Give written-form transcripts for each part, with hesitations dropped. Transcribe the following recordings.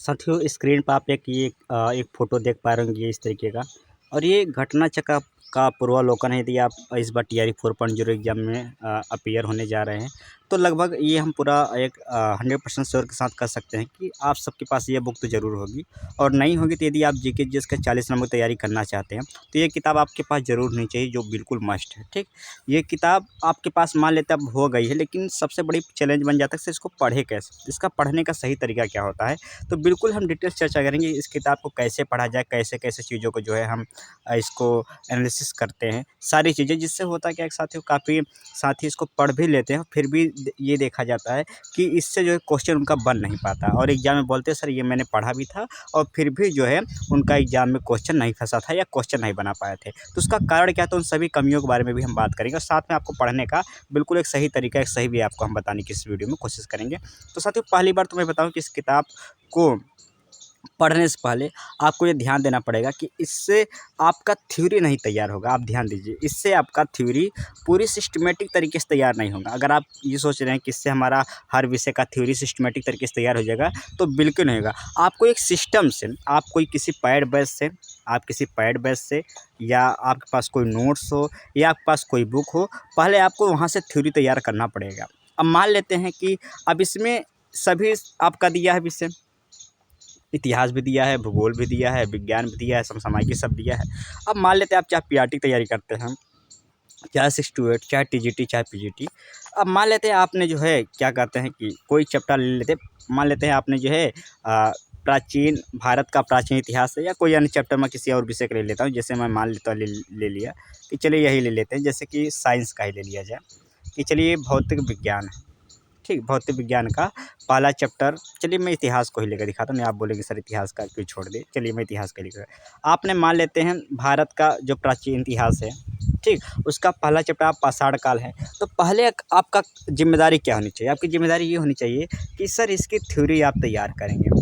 साथियों स्क्रीन पर आप एक फ़ोटो देख पा रहे होंगे इस तरीके का। और ये घटना चक्र का पूर्वावलोकन है। यदि आप इस बार टीआरई 4.0 एग्ज़ाम में अपीयर होने जा रहे हैं, तो लगभग ये हम पूरा 100% श्योर के साथ कह सकते हैं कि आप सबके पास ये बुक तो ज़रूर होगी। और नहीं होगी तो यदि आप जीके जीएस का 40 नंबर तैयारी करना चाहते हैं, तो ये किताब आपके पास ज़रूर होनी चाहिए, जो बिल्कुल मस्ट है। ठीक, ये किताब आपके पास मान लेते अब हो गई है, लेकिन सबसे बड़ी चैलेंज बन जाता है कि इसको पढ़े कैसे, इसका पढ़ने का सही तरीका क्या होता है। तो बिल्कुल हम डिटेल्स चर्चा करेंगे इस किताब को कैसे पढ़ा जाए, कैसे-कैसे चीज़ों को जो है हम इसको एनालिसिस करते हैं, सारी चीज़ें। जिससे होता क्या है कि साथियों, काफ़ी साथी इसको पढ़ भी लेते हैं, फिर भी ये देखा जाता है कि इससे जो है क्वेश्चन उनका बन नहीं पाता, और एग्ज़ाम में बोलते हैं सर ये मैंने पढ़ा भी था, और फिर भी जो है उनका एग्ज़ाम में क्वेश्चन नहीं फँसा था या क्वेश्चन नहीं बना पाए थे। तो उसका कारण क्या था, उन सभी कमियों के बारे में भी हम बात करेंगे, और साथ में आपको पढ़ने का बिल्कुल एक सही तरीका, एक सही वे आपको हम बताने की इस वीडियो में कोशिश करेंगे। तो साथियों, पहली बार तो मैं बताऊँ कि इस किताब को पढ़ने से पहले आपको ये ध्यान देना पड़ेगा कि इससे आपका थ्योरी नहीं तैयार होगा। आप ध्यान दीजिए, इससे आपका थ्योरी पूरी सिस्टमैटिक तरीके से तैयार नहीं होगा। अगर आप ये सोच रहे हैं कि इससे हमारा हर विषय का थ्योरी सिस्टमैटिक तरीके से तैयार हो जाएगा, तो बिल्कुल नहीं होगा। आपको एक सिस्टम से, आप कोई किसी पैड बैच से, आप किसी पैड बैच से, या आपके पास कोई नोट्स हो, या आपके पास कोई बुक हो, पहले आपको वहाँ से थ्योरी तैयार करना पड़ेगा। अब मान लेते हैं कि अब इसमें सभी आपका दिया है विषय, इतिहास भी दिया है, भूगोल भी दिया है, विज्ञान भी दिया है, समसामयिकी सब दिया है। अब मान लेते हैं आप चाहे पीआरटी की तैयारी करते हैं, चाहे 6 टू 8, चाहे टीजीटी, चाहे पीजीटी। अब मान लेते हैं आपने जो है क्या कहते हैं कि कोई चैप्टर ले लेते हैं, मान लेते हैं आपने जो है प्राचीन भारत का प्राचीन इतिहास है, या कोई अन्य चैप्टर मैं किसी और विषय का ले लेता हूँ। जैसे मैं मान लेता हूँ ले लिया कि चलिए यही ले लेते हैं, जैसे कि साइंस का ही ले लिया जाए कि चलिए भौतिक विज्ञान है। ठीक, भौतिक विज्ञान का पहला चैप्टर, चलिए मैं इतिहास को ही लेकर दिखाता हूँ। नहीं आप बोलेंगे सर इतिहास का क्यों छोड़ दिए, चलिए मैं इतिहास का लेकर। आपने मान लेते हैं भारत का जो प्राचीन इतिहास है, ठीक, उसका पहला चैप्टर आप पाषाण काल है। तो पहले आपका जिम्मेदारी क्या होनी चाहिए, आपकी जिम्मेदारी ये होनी चाहिए कि सर इसकी थ्योरी आप तैयार करेंगे।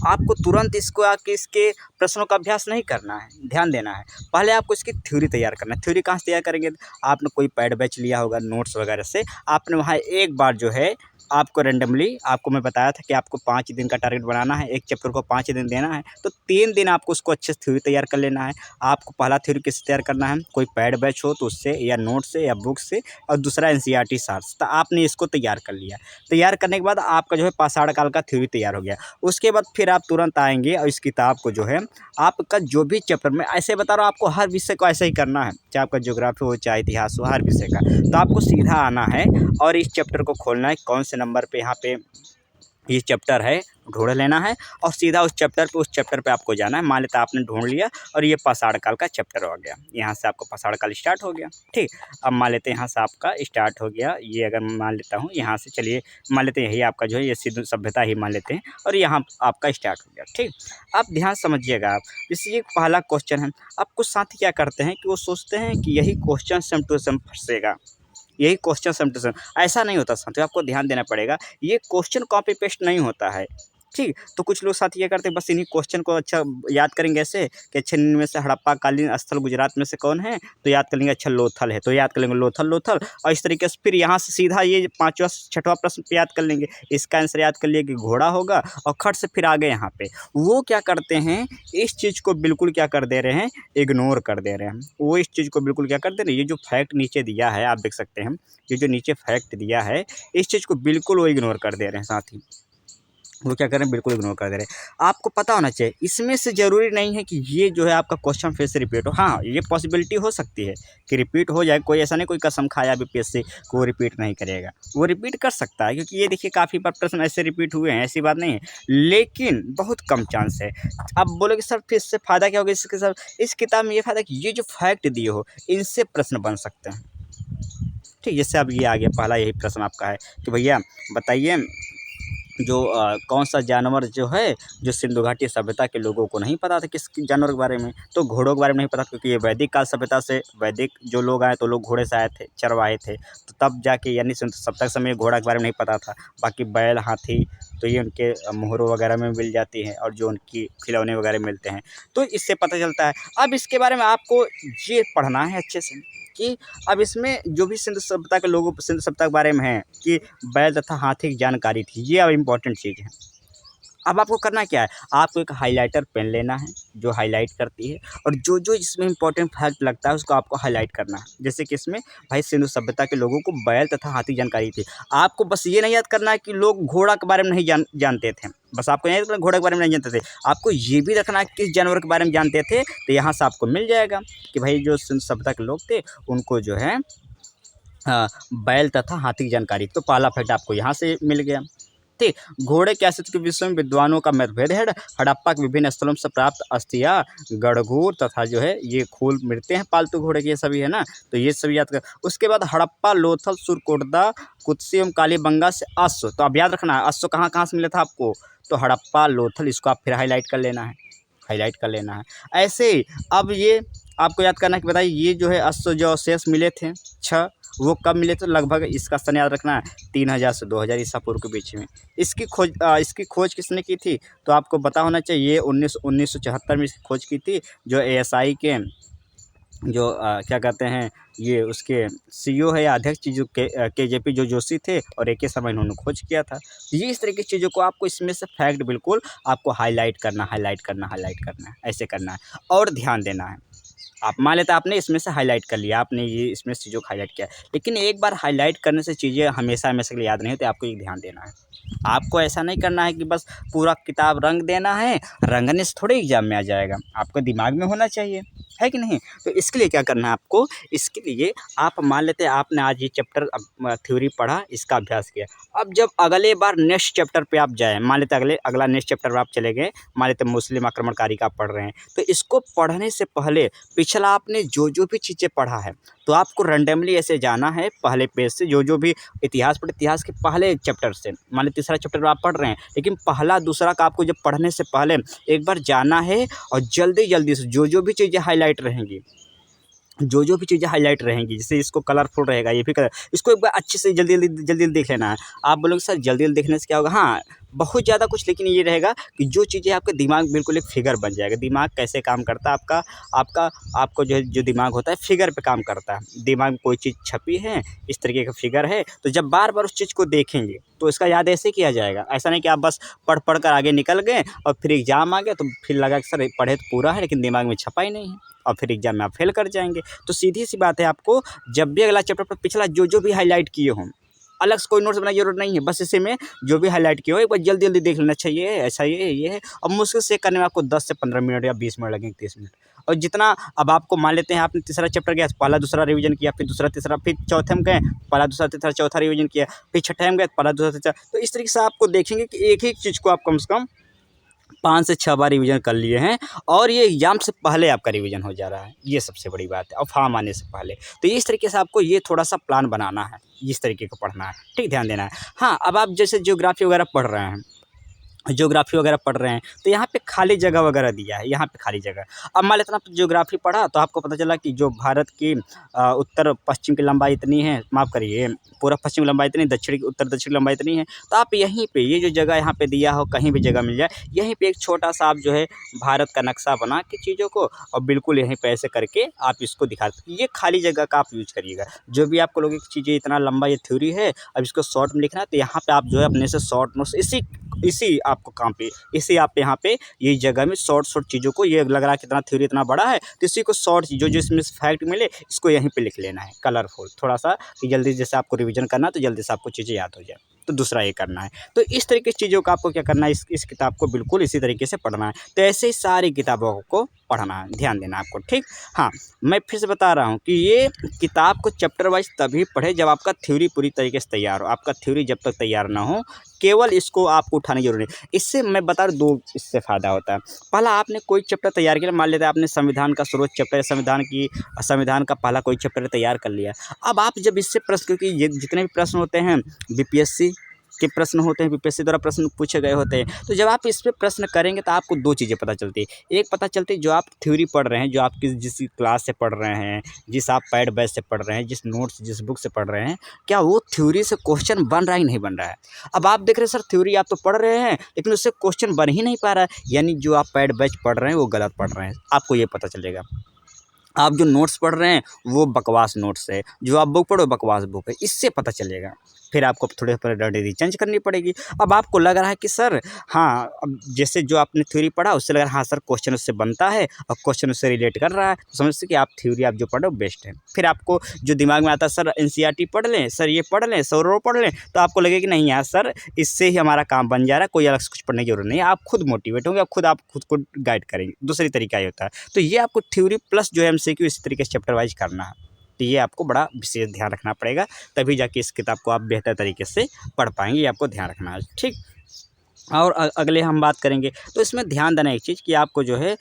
आपको तुरंत इसको आके इसके प्रश्नों का अभ्यास नहीं करना है, ध्यान देना है। पहले आपको इसकी थ्योरी तैयार करना है। थ्योरी कहाँ से तैयार करेंगे, आपने कोई पैड बैच लिया होगा नोट्स वगैरह से, आपने वहाँ एक बार जो है आपको रैंडमली, आपको मैं बताया था कि आपको 5 दिन का टारगेट बनाना है, एक चैप्टर को 5 दिन देना है, तो 3 दिन आपको उसको अच्छे से थ्योरी तैयार कर लेना है। आपको पहला थ्योरी किससे तैयार करना है, कोई पैड बैच हो तो उससे, या नोट से, या बुक से, और दूसरा एनसीईआरटी सार्स। तो आपने इसको तैयार कर लिया। तैयार करने के बाद आपका जो है पाषाण काल का थ्योरी तैयार हो गया। उसके बाद फिर आप तुरंत आएँगे और इस किताब को जो है आपका जो भी चैप्टर, मैं ऐसे बता रहा हूँ आपको हर विषय को ऐसा ही करना है, चाहे आपका ज्योग्राफी हो, चाहे इतिहास हो, हर विषय का। तो आपको सीधा आना है और इस चैप्टर को खोलना है, कौन से नंबर पे यहाँ पे ये चैप्टर है ढूंढ लेना है, और सीधा उस चैप्टर पे आपको जाना है। मान लेता आपने ढूंढ लिया और ये पाषाण काल का चैप्टर हो गया, यहाँ से आपको पाषाण काल स्टार्ट हो गया। ठीक, अब मान लेते हैं यहाँ से आपका स्टार्ट हो गया, ये अगर मैं मान लेता हूँ यहाँ से, चलिए मान लेते हैं यही आपका जो है ये सिंधु सभ्यता ही मान लेते हैं, और यहाँ आपका स्टार्ट हो गया। ठीक, आप ध्यान समझिएगा। आप जैसे ये पहला क्वेश्चन है, अब कुछ साथी क्या करते हैं कि वो सोचते हैं कि यही क्वेश्चन सेम टू सेम फंसेगा, यही क्वेश्चन सेम टू सेम। ऐसा नहीं होता साथियों, आपको ध्यान देना पड़ेगा। ये क्वेश्चन कॉपी पेस्ट नहीं होता है। ठीक, तो कुछ लोग साथी ये करते हैं, बस इन्हीं क्वेश्चन को अच्छा याद करेंगे ऐसे कि अच्छा इनमें से हड़प्पा कालीन स्थल गुजरात में से कौन है, तो याद कर लेंगे अच्छा लोथल है, तो याद कर लेंगे लोथल लोथल, और इस तरीके से फिर यहाँ से सीधा ये पाँचवा छठवां प्रश्न पे याद कर लेंगे। इसका आंसर याद कर लिए कि घोड़ा होगा, और खट से फिर आगे यहाँ पे वो क्या करते हैं, इस चीज़ को बिल्कुल क्या कर दे रहे हैं, इग्नोर कर दे रहे हैं। वो इस चीज़ को बिल्कुल क्या कर दे रहे हैं, ये जो फैक्ट नीचे दिया है आप देख सकते हैं, ये जो नीचे फैक्ट दिया है, इस चीज़ को बिल्कुल वो इग्नोर कर दे रहे हैं साथी। वो क्या कर रहे हैं, बिल्कुल इग्नोर कर दे रहे हैं। आपको पता होना चाहिए, इसमें से ज़रूरी नहीं है कि ये जो है आपका क्वेश्चन फिर से रिपीट हो। हाँ, ये पॉसिबिलिटी हो सकती है कि रिपीट हो जाए, कोई ऐसा नहीं कोई कसम खाया बीपीएससी को वो रिपीट नहीं करेगा, वो रिपीट कर सकता है, क्योंकि ये देखिए काफ़ी बार प्रश्न ऐसे रिपीट हुए हैं, ऐसी बात नहीं है, लेकिन बहुत कम चांस है। अब बोलोगे सर फिर इससे फ़ायदा क्या होगा, इसके सर इस किताब में ये फ़ायदा कि ये जो फैक्ट दिए हो इनसे प्रश्न बन सकते हैं। ठीक, जैसे अब ये आ गया पहला यही प्रश्न आपका है कि भैया बताइए जो कौन सा जानवर जो है जो सिंधु घाटी सभ्यता के लोगों को नहीं पता था किस जानवर के बारे में, तो घोड़ों के बारे में नहीं पता, क्योंकि ये वैदिक काल सभ्यता से, वैदिक जो लोग आए तो लोग घोड़े से आए थे, चरवाहे थे, तो तब जाके यानी सिंधु सभ्यता के समय घोड़ा के बारे में नहीं पता था। बाकी बैल, हाथी, तो ये उनके मोहरों वगैरह में मिल जाती हैं, और जो उनकी खिलौने वगैरह मिलते हैं, तो इससे पता चलता है। अब इसके बारे में आपको ये पढ़ना है अच्छे से कि अब इसमें जो भी सिंधु सभ्यता के लोगों, सिंधु सभ्यता के बारे में है कि बैल तथा हाथी की जानकारी थी, ये अब इम्पोर्टेंट चीज़ है। अब आपको करना क्या है, आपको एक हाइलाइटर पेन लेना है जो हाईलाइट करती है, और जो जो इसमें इंपॉर्टेंट फैक्ट लगता है उसको आपको हाईलाइट करना है। जैसे कि इसमें भाई सिंधु सभ्यता के लोगों को बैल तथा हाथी जानकारी थी। आपको बस ये नहीं याद करना है कि लोग घोड़ा के बारे में नहीं जानते थे, बस आपको याद करना घोड़ा के बारे में नहीं जानते थे, आपको ये भी रखना है किस जानवर के बारे में जानते थे। तो यहाँ से आपको मिल जाएगा कि भाई जो सिंधु सभ्यता के लोग थे उनको जो है बैल तथा हाथी की जानकारी। तो पहला फैक्ट आपको यहाँ से मिल गया। ठीक, घोड़े के अस्तित्व के विषय में विद्वानों का मतभेद है। हड़प्पा के विभिन्न स्थलों से प्राप्त अस्थियां, गड़घूर तथा जो है ये खूल मिलते हैं पालतू घोड़े के, ये सभी है ना, तो ये सभी याद कर। उसके बाद हड़प्पा, लोथल, सुरकोटदा, कुत्सी एवं कालीबंगा से अश्व। तो अब याद रखना है अश्व कहाँ कहाँ से मिला था आपको, तो हड़प्पा, लोथल, इसको आप फिर हाईलाइट कर लेना है, हाईलाइट कर लेना है। ऐसे ही अब ये आपको याद करना है कि बताइए ये जो है अश्व जो अवशेष मिले थे 6, वो कब मिले, तो लगभग इसका सन याद रखना है 3000 से 2000 ईसा पूर्व के बीच में। इसकी खोज किसने की थी, तो आपको पता होना चाहिए ये 1974 में इसकी खोज की थी, जो ASI के जो क्या कहते हैं ये उसके CEO है या अध्यक्ष जो KJP जो जोशी थे, और AK शर्मा, इन्होंने खोज किया था। ये इस तरह की चीज़ों को आपको इसमें से फैक्ट बिल्कुल आपको हाईलाइट करना, हाईलाइट करना, हाईलाइट करना है, ऐसे करना है और ध्यान देना है। आप मान लेते हैं आपने इसमें से हाईलाइट कर लिया, आपने ये इसमें से चीज़ों को हाईलाइट किया, लेकिन एक बार हाईलाइट करने से चीज़ें हमेशा हमेशा के लिए याद नहीं होती, आपको एक ध्यान देना है। आपको ऐसा नहीं करना है कि बस पूरा किताब रंग देना है, रंगने से थोड़े एग्जाम में आ जाएगा, आपको दिमाग में होना चाहिए, है कि नहीं। तो इसके लिए क्या करना है आपको, इसके लिए आप मान लेते हैं आपने आज ये चैप्टर थ्योरी पढ़ा, इसका अभ्यास किया। अब जब अगले बार नेक्स्ट चैप्टर पे आप जाएँ, मान लेते अगला नेक्स्ट चैप्टर पर आप चले गए, मान लेते मुस्लिम आक्रमणकारी का आप पढ़ रहे हैं, तो इसको पढ़ने से पहले पिछला आपने जो जो भी चीज़ें पढ़ा है, तो आपको रैंडमली ऐसे जाना है पहले पेज से, जो जो भी इतिहास पढ़े इतिहास के पहले चैप्टर से, मान लीजिए तीसरा चैप्टर आप पढ़ रहे हैं, लेकिन पहला दूसरा का आपको जब पढ़ने से पहले एक बार जाना है, और जल्दी जल्दी से जो जो भी चीज़ें हाईलाइट रहेंगी, जो जो भी चीज़ें हाईलाइट रहेंगी, जैसे इसको कलरफुल रहेगा, ये भी कलर, इसको एक बार अच्छे से जल्दी जल्दी जल्दी जल्दी देख लेना है। आप बोलोगे सर जल्दी जल्दी देखने से क्या होगा, हाँ बहुत ज़्यादा कुछ, लेकिन ये रहेगा कि जो चीज़ें आपके दिमाग बिल्कुल एक फिगर बन जाएगा। दिमाग कैसे काम करता है आपका, आपको जो दिमाग होता है फिगर पे काम करता है। दिमाग में कोई चीज़ छपी है, इस तरीके का फिगर है, तो जब बार बार उस चीज़ को देखेंगे तो इसका याद ऐसे किया जाएगा। ऐसा नहीं कि आप बस पढ़ पढ़ कर आगे निकल गए और फिर एग्जाम आ गया तो फिर लगा कि सर पढ़े तो पूरा है लेकिन दिमाग में छपा ही नहीं है, और फिर एग्जाम में आप फेल कर जाएंगे। तो सीधी सी बात है, आपको जब भी अगला चैप्टर पर पिछला जो जो भी हाईलाइट किए हों, अलग से कोई नोट्स बनाने की जरूरत नहीं है, बस इसी में जो भी हाईलाइट किया हो एक बार जल्दी जल्दी देख लेना चाहिए, ऐसा ये है। और मुश्किल से करने में आपको 10 से 15 मिनट या 20 मिनट लगेंगे, 30 मिनट। और जितना अब आपको मान लेते हैं आपने तीसरा चैप्टर गया, पहला दूसरा रिवीजन किया, फिर दूसरा तीसरा, फिर चौथे में गए, पहला दूसरा तीसरा चौथा रिवीजन किया, फिर छठे में गए, पहला दूसरा तीसरा। तो इस तरीके से आपको देखेंगे कि एक ही चीज़ को आप कम से कम 5 से 6 बार रिवीजन कर लिए हैं, और ये एग्जाम से पहले आपका रिवीजन हो जा रहा है, ये सबसे बड़ी बात है, और फॉर्म आने से पहले। तो इस तरीके से आपको ये थोड़ा सा प्लान बनाना है, इस तरीके का पढ़ना है, ठीक, ध्यान देना है। हाँ, अब आप जैसे ज्योग्राफी वगैरह पढ़ रहे हैं, ज्योग्राफी वगैरह पढ़ रहे हैं, तो यहाँ पे खाली जगह वगैरह दिया है, यहाँ पे खाली जगह। अब मान लेते हैं आप ज्योग्राफी पढ़ा तो आपको पता चला कि जो भारत की उत्तर पश्चिम की लंबाई इतनी है, माफ़ करिए पूर्व पश्चिम की लंबाई इतनी, दक्षिण की उत्तर दक्षिण की लंबाई इतनी है, तो आप यहीं पे ये जो जगह यहाँ पे दिया हो, कहीं भी जगह मिल जाए, यहीं पे एक छोटा सा आप जो है भारत का नक्शा बना के चीज़ों को, और बिल्कुल यहीं पे ऐसे करके आप इसको दिखा, ये खाली जगह का आप यूज करिएगा। जो भी आपको लोगों की चीज़ें इतना लंबा ये थ्योरी है, अब इसको शॉर्ट में लिखना है, तो यहाँ पे आप जो है अपने से शॉर्ट नोट्स इसी आपको काम पे, इसी आप यहाँ पे ये जगह में शॉर्ट चीज़ों को, ये लग रहा है कितना थ्योरी इतना बड़ा है, तो इसी को शॉर्ट जो जो इसमें फैक्ट मिले इसको यहीं पे लिख लेना है कलरफुल, थोड़ा सा कि जल्दी जैसे आपको रिवीजन करना है तो जल्दी से आपको चीज़ें याद हो जाए। तो दूसरा ये करना है। तो इस तरीके की चीज़ों का आपको क्या करना है, इस किताब को बिल्कुल इसी तरीके से पढ़ना है। तो ऐसे ही सारी किताबों को पढ़ना है, ध्यान देना आपको, ठीक। हाँ, मैं फिर से बता रहा हूँ कि ये किताब को चैप्टर वाइज तभी पढ़े जब आपका थ्योरी पूरी तरीके से तैयार हो। आपका थ्योरी जब तक तैयार ना हो, केवल इसको आपको उठाने की जरूरत नहीं। इससे मैं बता दूँ, 2 इससे फ़ायदा होता है। पहला, आपने कोई चैप्टर तैयार किया, मान लेते हैं आपने संविधान का स्रोत चैप्टर, संविधान का पहला कोई चैप्टर तैयार कर लिया। अब आप जब इससे प्रश्न, क्योंकि ये जितने भी प्रश्न होते हैं बीपीएससी के प्रश्न होते हैं, बीपीएससी द्वारा प्रश्न पूछे गए होते हैं, तो जब आप इस पे प्रश्न करेंगे तो आपको 2 चीज़ें पता चलती है। एक पता चलती है जो आप थ्योरी पढ़ रहे हैं, जो आप जिस क्लास से पढ़ रहे हैं, जिस आप पैड बैच से पढ़ रहे हैं, जिस नोट्स जिस बुक से पढ़ रहे हैं, क्या वो थ्योरी से क्वेश्चन बन रहा है कि नहीं बन रहा है। अब आप देख रहे हैं सर थ्योरी आप तो पढ़ रहे हैं लेकिन उससे क्वेश्चन बन ही नहीं पा रहा है, यानी जो आप पैड बैच पढ़ रहे हैं वो गलत पढ़ रहे हैं, आपको ये पता चलेगा। आप जो नोट्स पढ़ रहे हैं वो बकवास नोट्स है, जो आप बुक पढ़ो बकवास बुक है, इससे पता चलेगा। फिर आपको थोड़े प्रायोरिटी चेंज करनी पड़ेगी। अब आपको लग रहा है कि सर हाँ, अब जैसे जो आपने थ्योरी पढ़ा उससे लग रहा है हाँ सर क्वेश्चन उससे बनता है और क्वेश्चन उससे रिलेट कर रहा है, तो समझते कि आप थ्योरी आप जो पढ़ो बेस्ट है। फिर आपको जो दिमाग में आता है सर एनसीईआरटी पढ़ लें, सर ये पढ़ लें, सर वो पढ़ लें, तो आपको लगेगा कि नहीं यार सर इससे ही हमारा काम बन जा रहा है, कोई अलग से कुछ पढ़ने की जरूरत नहीं है। आप खुद मोटिवेट होंगे, आप खुद को गाइड करेंगे। दूसरी तरीका ये होता है, तो ये आपको थ्योरी प्लस जो है एमसीक्यू इसी तरीके से चैप्टर वाइज करना है। तो ये आपको बड़ा विशेष ध्यान रखना पड़ेगा, तभी जाके इस किताब को आप बेहतर तरीके से पढ़ पाएंगे। ये आपको ध्यान रखना है, ठीक। और अगले हम बात करेंगे तो इसमें ध्यान देना एक चीज़ कि आपको जो है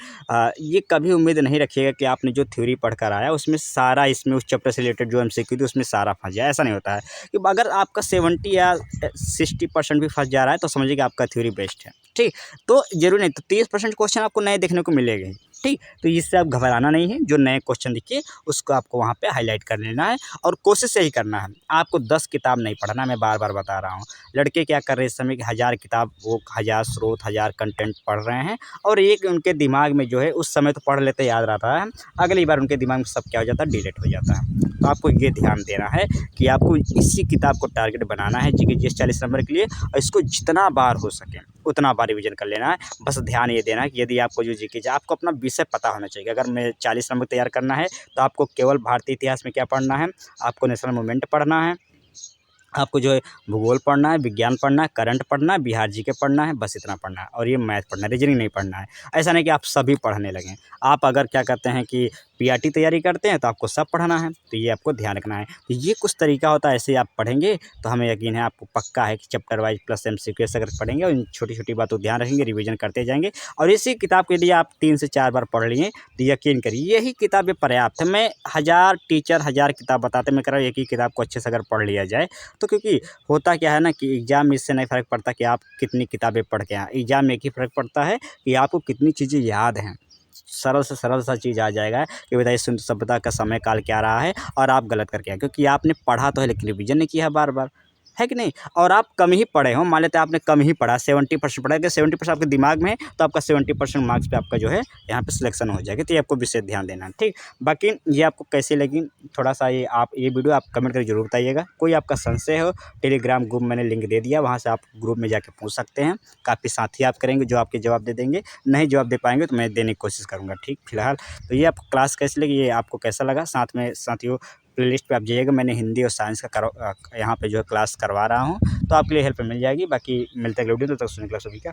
ये कभी उम्मीद नहीं रखिएगा कि आपने जो थ्योरी पढ़ कर आया उसमें सारा, इसमें उस चैप्टर से रिलेटेड जो एमसीक्यू थी उसमें सारा फंस जाए, ऐसा नहीं होता है। कि अगर आपका 70 या 60% भी फंस जा रहा है तो समझिए कि आपका थ्योरी बेस्ट है, ठीक। तो जरूरी नहीं, तो 30% क्वेश्चन आपको नए देखने को मिलेंगे, ठीक। तो इससे आप घबराना नहीं है, जो नए क्वेश्चन दिखे उसको आपको वहाँ पे हाईलाइट कर लेना है और कोशिश यही करना है। आपको 10 किताब नहीं पढ़ना, मैं बार बार बता रहा हूँ। लड़के क्या कर रहे हैं इस समय कि 1000 किताब, वो 1000 स्रोत, 1000 कंटेंट पढ़ रहे हैं और एक उनके दिमाग में जो है उस समय तो पढ़ लेते याद रहता है, अगली बार उनके दिमाग में सब क्या हो जाता है, डिलीट हो जाता है। तो आपको ये ध्यान देना है कि आपको इसी किताब को टारगेट बनाना है जीके जीएस 40 नंबर के लिए, और इसको जितना बार हो सके उतना बार रिवीजन कर लेना है। बस ध्यान ये देना है कि यदि आपको जो जीके, आपको अपना विषय पता होना चाहिए। अगर मैं 40 नंबर तैयार करना है तो आपको केवल भारतीय इतिहास में क्या पढ़ना है, आपको नेशनल मूवमेंट पढ़ना है, आपको जो है भूगोल पढ़ना है, विज्ञान पढ़ना है, करंट पढ़ना है, बिहार जीके पढ़ना है, बस इतना पढ़ना है। और ये मैथ पढ़ना है, रीजनिंग नहीं पढ़ना है। ऐसा नहीं कि आप सभी पढ़ने लगें। आप अगर क्या कहते हैं कि पीआरटी तैयारी करते हैं तो आपको सब पढ़ना है, तो ये आपको ध्यान रखना है। तो ये कुछ तरीका होता है, ऐसे ही आप पढ़ेंगे तो हमें यकीन है आपको पक्का है कि चैप्टर वाइज प्लस एमसीक्यू अगर पढ़ेंगे और इन छोटी छोटी बातों ध्यान रखेंगे, रिवीजन करते जाएंगे और इसी किताब के लिए आप 3 से 4 बार पढ़ लिए तो यकीन करिए यही किताबें पर्याप्त है। मैं 1000 टीचर 1000 किताब बताते, मैं कह रहा हूँ एक ही किताब को अच्छे से अगर पढ़ लिया जाए तो, क्योंकि होता क्या है ना कि एग्ज़ाम में इससे नहीं फ़र्क पड़ता कि आप कितनी किताबें पढ़ के आए, एग्ज़ाम में एक ही फ़र्क पड़ता है कि आपको कितनी चीज़ें याद हैं। सरल से सरल सा चीज़ आ जाएगा कि बताइए सिंधु सभ्यता का समय काल क्या रहा है और आप गलत करके आए, क्योंकि आपने पढ़ा तो है लेकिन रिवीजन नहीं किया बार बार, है कि नहीं। और आप कम ही पढ़े हो, मान लेते हैं आपने कम ही पढ़ा, 70% पढ़ा, अगर 70% आपके दिमाग में है तो आपका 70% मार्क्स पे आपका जो है यहाँ पे सिलेक्शन हो जाएगा। तो ये आपको विशेष ध्यान देना है, ठीक। बाकी ये आपको कैसी लगी थोड़ा सा ये वीडियो आप कमेंट करके जरूर बताइएगा। कोई आपका संशय हो, टेलीग्राम ग्रुप मैंने लिंक दे दिया, वहाँ से आप ग्रुप में जाके पूछ सकते हैं। काफ़ी साथी आप करेंगे जो आपके जवाब दे देंगे, नहीं जवाब दे पाएंगे तो मैं देने की कोशिश करूँगा, ठीक। फिलहाल तो ये आपको क्लास कैसी लगी, ये आपको कैसा लगा, साथ में साथियों प्लेलिस्ट पे आप जाइएगा, मैंने हिंदी और साइंस का यहाँ पे जो है क्लास करवा रहा हूँ, तो आपके लिए हेल्प मिल जाएगी। बाकी मिलते हैं अगले वीडियो, तब तक सुनने के लिए सभी का